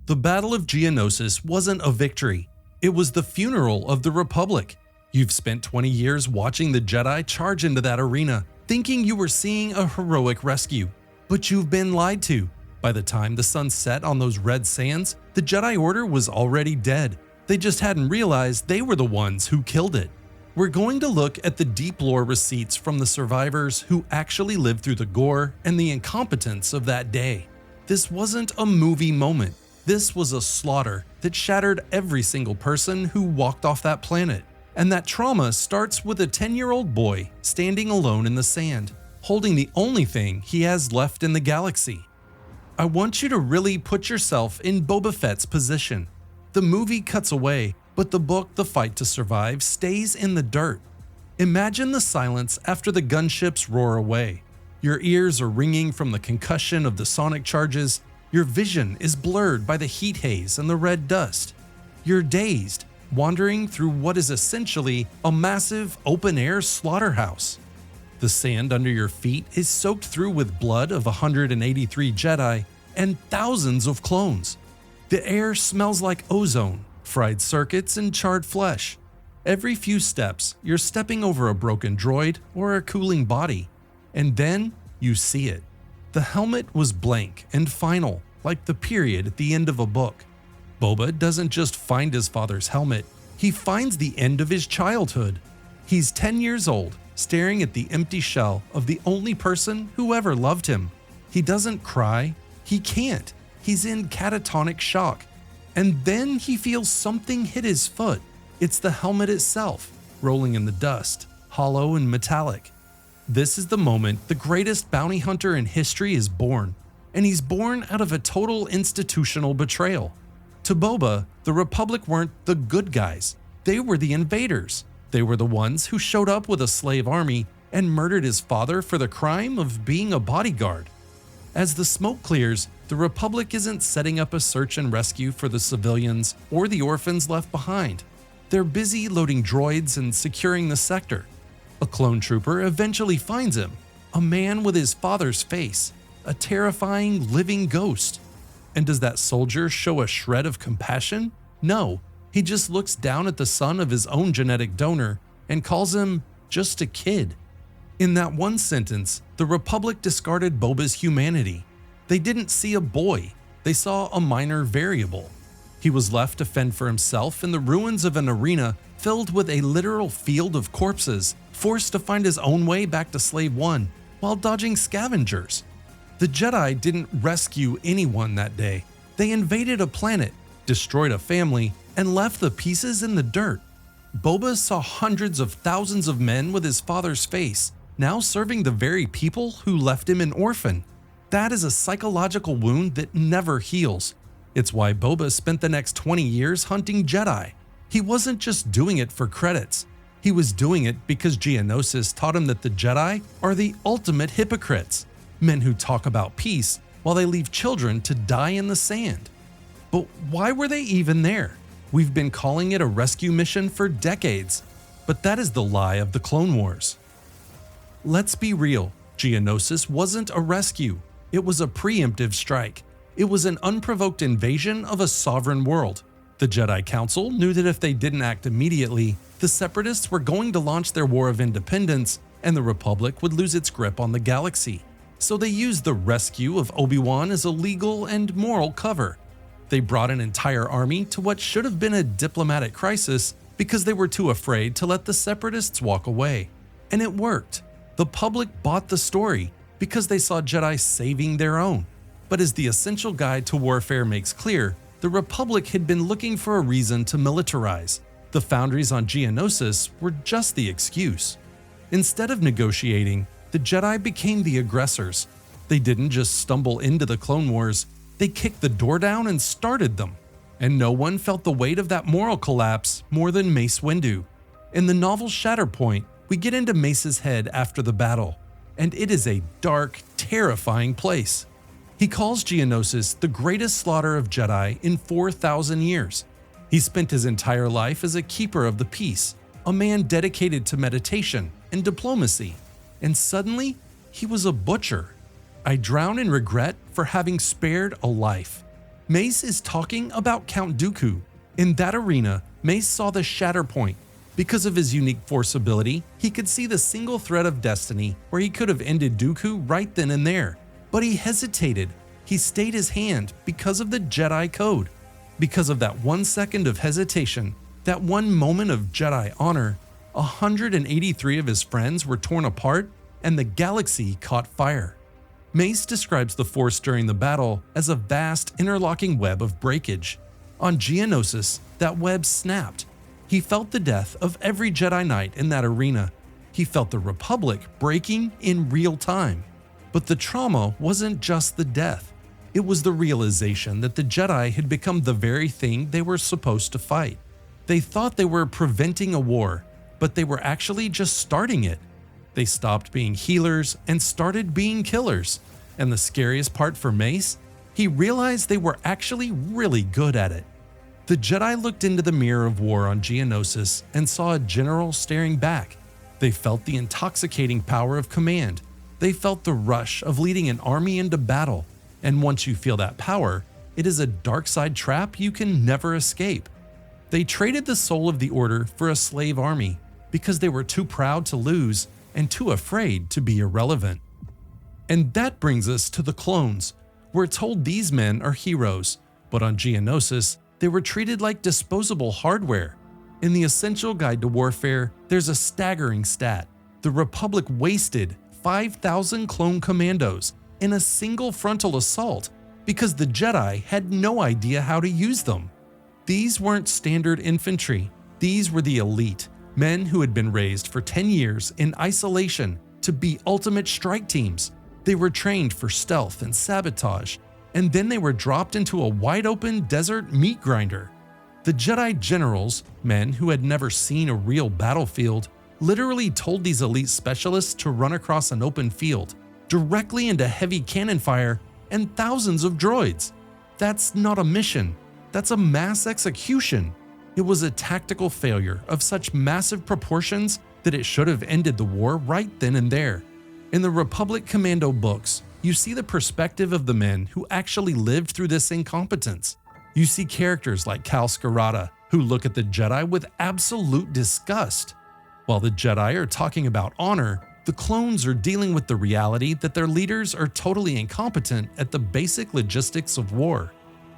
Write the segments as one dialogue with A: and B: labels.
A: The Battle of Geonosis wasn't a victory. It was the funeral of the Republic. You've spent 20 years watching the Jedi charge into that arena, thinking you were seeing a heroic rescue. But you've been lied to. By the time the sun set on those red sands, the Jedi Order was already dead. They just hadn't realized they were the ones who killed it. We're going to look at the deep lore receipts from the survivors who actually lived through the gore and the incompetence of that day. This wasn't a movie moment. This was a slaughter that shattered every single person who walked off that planet. And that trauma starts with a 10-year-old boy standing alone in the sand, holding the only thing he has left in the galaxy. I want you to really put yourself in Boba Fett's position. The movie cuts away, but the book, The Fight to Survive, stays in the dirt. Imagine the silence after the gunships roar away. Your ears are ringing from the concussion of the sonic charges. Your vision is blurred by the heat haze and the red dust. You're dazed, wandering through what is essentially a massive open-air slaughterhouse. The sand under your feet is soaked through with blood of 183 Jedi and thousands of clones. The air smells like ozone, fried circuits, and charred flesh. Every few steps, you're stepping over a broken droid or a cooling body. And then you see it. The helmet was blank and final, like the period at the end of a book. Boba doesn't just find his father's helmet, he finds the end of his childhood. He's 10 years old, staring at the empty shell of the only person who ever loved him. He doesn't cry. He can't. He's in catatonic shock. And then he feels something hit his foot. It's the helmet itself, rolling in the dust, hollow and metallic. This is the moment the greatest bounty hunter in history is born, and he's born out of a total institutional betrayal. To Boba, the Republic weren't the good guys. They were the invaders. They were the ones who showed up with a slave army and murdered his father for the crime of being a bodyguard. As the smoke clears, the Republic isn't setting up a search and rescue for the civilians or the orphans left behind. They're busy loading droids and securing the sector. A clone trooper eventually finds him, a man with his father's face, a terrifying living ghost. And does that soldier show a shred of compassion? No, he just looks down at the son of his own genetic donor and calls him just a kid. In that one sentence, the Republic discarded Boba's humanity. They didn't see a boy, they saw a minor variable. He was left to fend for himself in the ruins of an arena filled with a literal field of corpses, forced to find his own way back to Slave One while dodging scavengers. The Jedi didn't rescue anyone that day. They invaded a planet, destroyed a family, and left the pieces in the dirt. Boba saw hundreds of thousands of men with his father's face, now serving the very people who left him an orphan. That is a psychological wound that never heals. It's why Boba spent the next 20 years hunting Jedi. He wasn't just doing it for credits. He was doing it because Geonosis taught him that the Jedi are the ultimate hypocrites, men who talk about peace while they leave children to die in the sand. But why were they even there? We've been calling it a rescue mission for decades, but that is the lie of the Clone Wars. Let's be real, Geonosis wasn't a rescue. It was a preemptive strike. It was an unprovoked invasion of a sovereign world. The Jedi Council knew that if they didn't act immediately, the Separatists were going to launch their War of Independence, and the Republic would lose its grip on the galaxy. So they used the rescue of Obi-Wan as a legal and moral cover. They brought an entire army to what should have been a diplomatic crisis because they were too afraid to let the Separatists walk away. And it worked. The public bought the story because they saw Jedi saving their own. But as the essential guide to warfare makes clear, the Republic had been looking for a reason to militarize. The foundries on Geonosis were just the excuse. Instead of negotiating, the Jedi became the aggressors. They didn't just stumble into the Clone Wars, they kicked the door down and started them. And no one felt the weight of that moral collapse more than Mace Windu. In the novel Shatterpoint, we get into Mace's head after the battle, and it is a dark, terrifying place. He calls Geonosis the greatest slaughter of Jedi in 4,000 years. He spent his entire life as a keeper of the peace, a man dedicated to meditation and diplomacy, and suddenly he was a butcher. I drown in regret for having spared a life. Mace is talking about Count Dooku. In that arena, Mace saw the Shatter Point. Because of his unique Force ability, he could see the single thread of destiny where he could have ended Dooku right then and there. But he hesitated. He stayed his hand because of the Jedi Code. Because of that 1 second of hesitation, that one moment of Jedi honor, 183 of his friends were torn apart and the galaxy caught fire. Mace describes the Force during the battle as a vast interlocking web of breakage. On Geonosis, that web snapped. He felt the death of every Jedi Knight in that arena. He felt the Republic breaking in real time. But the trauma wasn't just the death. It was the realization that the Jedi had become the very thing they were supposed to fight. They thought they were preventing a war, but they were actually just starting it. They stopped being healers and started being killers. And the scariest part for Mace, he realized they were actually really good at it. The Jedi looked into the mirror of war on Geonosis and saw a general staring back. They felt the intoxicating power of command. They felt the rush of leading an army into battle. And once you feel that power, it is a dark side trap you can never escape. They traded the soul of the Order for a slave army because they were too proud to lose and too afraid to be irrelevant. And that brings us to the clones. We're told these men are heroes, but on Geonosis, they were treated like disposable hardware. In the Essential Guide to Warfare, there's a staggering stat. The Republic wasted 5,000 clone commandos in a single frontal assault because the Jedi had no idea how to use them. These weren't standard infantry. These were the elite, men who had been raised for 10 years in isolation to be ultimate strike teams. They were trained for stealth and sabotage, and then they were dropped into a wide-open desert meat grinder. The Jedi generals, men who had never seen a real battlefield, literally told these elite specialists to run across an open field, directly into heavy cannon fire and thousands of droids. That's not a mission, that's a mass execution. It was a tactical failure of such massive proportions that it should have ended the war right then and there. In the Republic Commando books, you see the perspective of the men who actually lived through this incompetence. You see characters like Cal Skirata, who look at the Jedi with absolute disgust. While the Jedi are talking about honor, the clones are dealing with the reality that their leaders are totally incompetent at the basic logistics of war.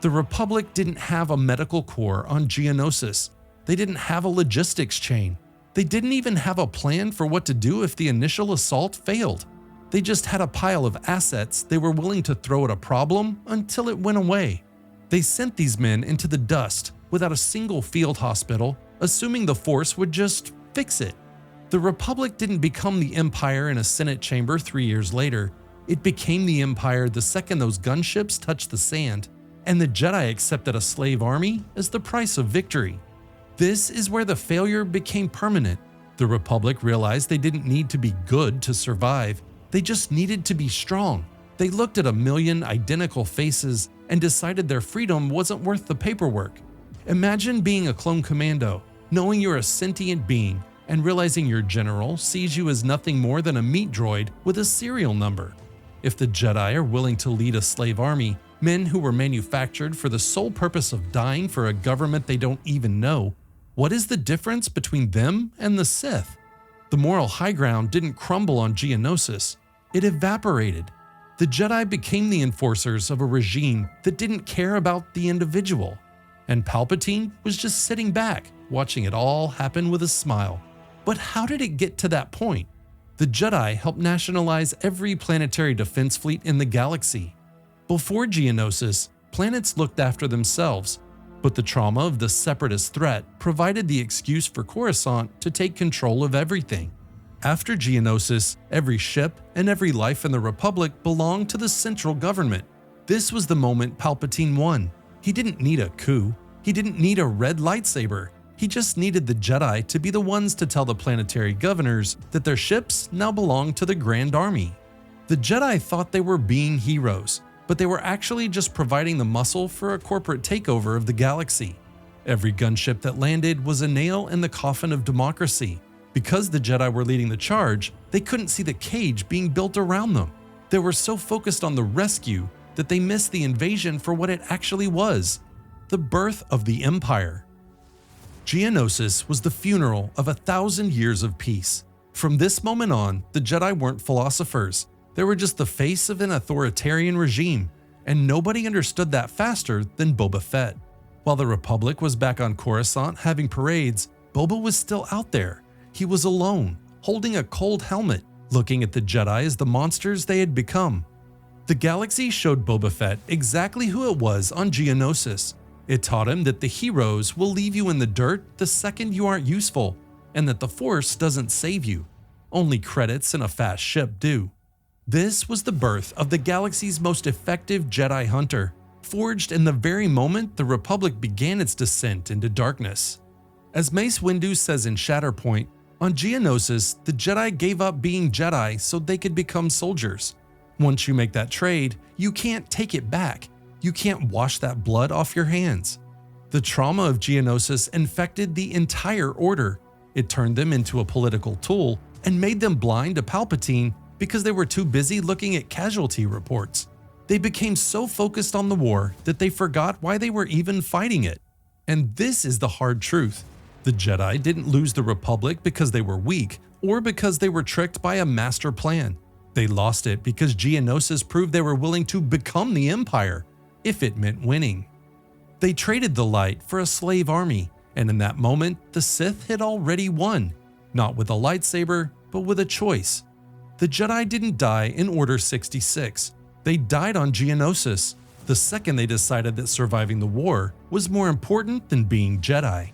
A: The Republic didn't have a medical corps on Geonosis. They didn't have a logistics chain. They didn't even have a plan for what to do if the initial assault failed. They just had a pile of assets they were willing to throw at a problem until it went away. They sent these men into the dust without a single field hospital, assuming the Force would just fix it. The Republic didn't become the Empire in a Senate chamber 3 years later. It became the Empire the second those gunships touched the sand, and the Jedi accepted a slave army as the price of victory. This is where the failure became permanent. The Republic realized they didn't need to be good to survive. They just needed to be strong. They looked at a million identical faces and decided their freedom wasn't worth the paperwork. Imagine being a clone commando, knowing you're a sentient being, and realizing your general sees you as nothing more than a meat droid with a serial number. If the Jedi are willing to lead a slave army, men who were manufactured for the sole purpose of dying for a government they don't even know, what is the difference between them and the Sith? The moral high ground didn't crumble on Geonosis. It evaporated. The Jedi became the enforcers of a regime that didn't care about the individual. And Palpatine was just sitting back, watching it all happen with a smile. But how did it get to that point? The Jedi helped nationalize every planetary defense fleet in the galaxy. Before Geonosis, planets looked after themselves, but the trauma of the separatist threat provided the excuse for Coruscant to take control of everything. After Geonosis, every ship and every life in the Republic belonged to the central government. This was the moment Palpatine won. He didn't need a coup. He didn't need a red lightsaber. He just needed the Jedi to be the ones to tell the planetary governors that their ships now belonged to the Grand Army. The Jedi thought they were being heroes, but they were actually just providing the muscle for a corporate takeover of the galaxy. Every gunship that landed was a nail in the coffin of democracy. Because the Jedi were leading the charge, they couldn't see the cage being built around them. They were so focused on the rescue that they missed the invasion for what it actually was: the birth of the Empire. Geonosis was the funeral of 1,000 years of peace. From this moment on, the Jedi weren't philosophers. They were just the face of an authoritarian regime, and nobody understood that faster than Boba Fett. While the Republic was back on Coruscant having parades, Boba was still out there. He was alone, holding a cold helmet, looking at the Jedi as the monsters they had become. The galaxy showed Boba Fett exactly who it was on Geonosis. It taught him that the heroes will leave you in the dirt the second you aren't useful, and that the Force doesn't save you. Only credits and a fast ship do. This was the birth of the galaxy's most effective Jedi hunter, forged in the very moment the Republic began its descent into darkness. As Mace Windu says in Shatterpoint, on Geonosis, the Jedi gave up being Jedi so they could become soldiers. Once you make that trade, you can't take it back. You can't wash that blood off your hands. The trauma of Geonosis infected the entire Order. It turned them into a political tool and made them blind to Palpatine because they were too busy looking at casualty reports. They became so focused on the war that they forgot why they were even fighting it. And this is the hard truth. The Jedi didn't lose the Republic because they were weak or because they were tricked by a master plan. They lost it because Geonosis proved they were willing to become the Empire, if it meant winning. They traded the light for a slave army, and in that moment, the Sith had already won, not with a lightsaber, but with a choice. The Jedi didn't die in Order 66. They died on Geonosis, the second they decided that surviving the war was more important than being Jedi.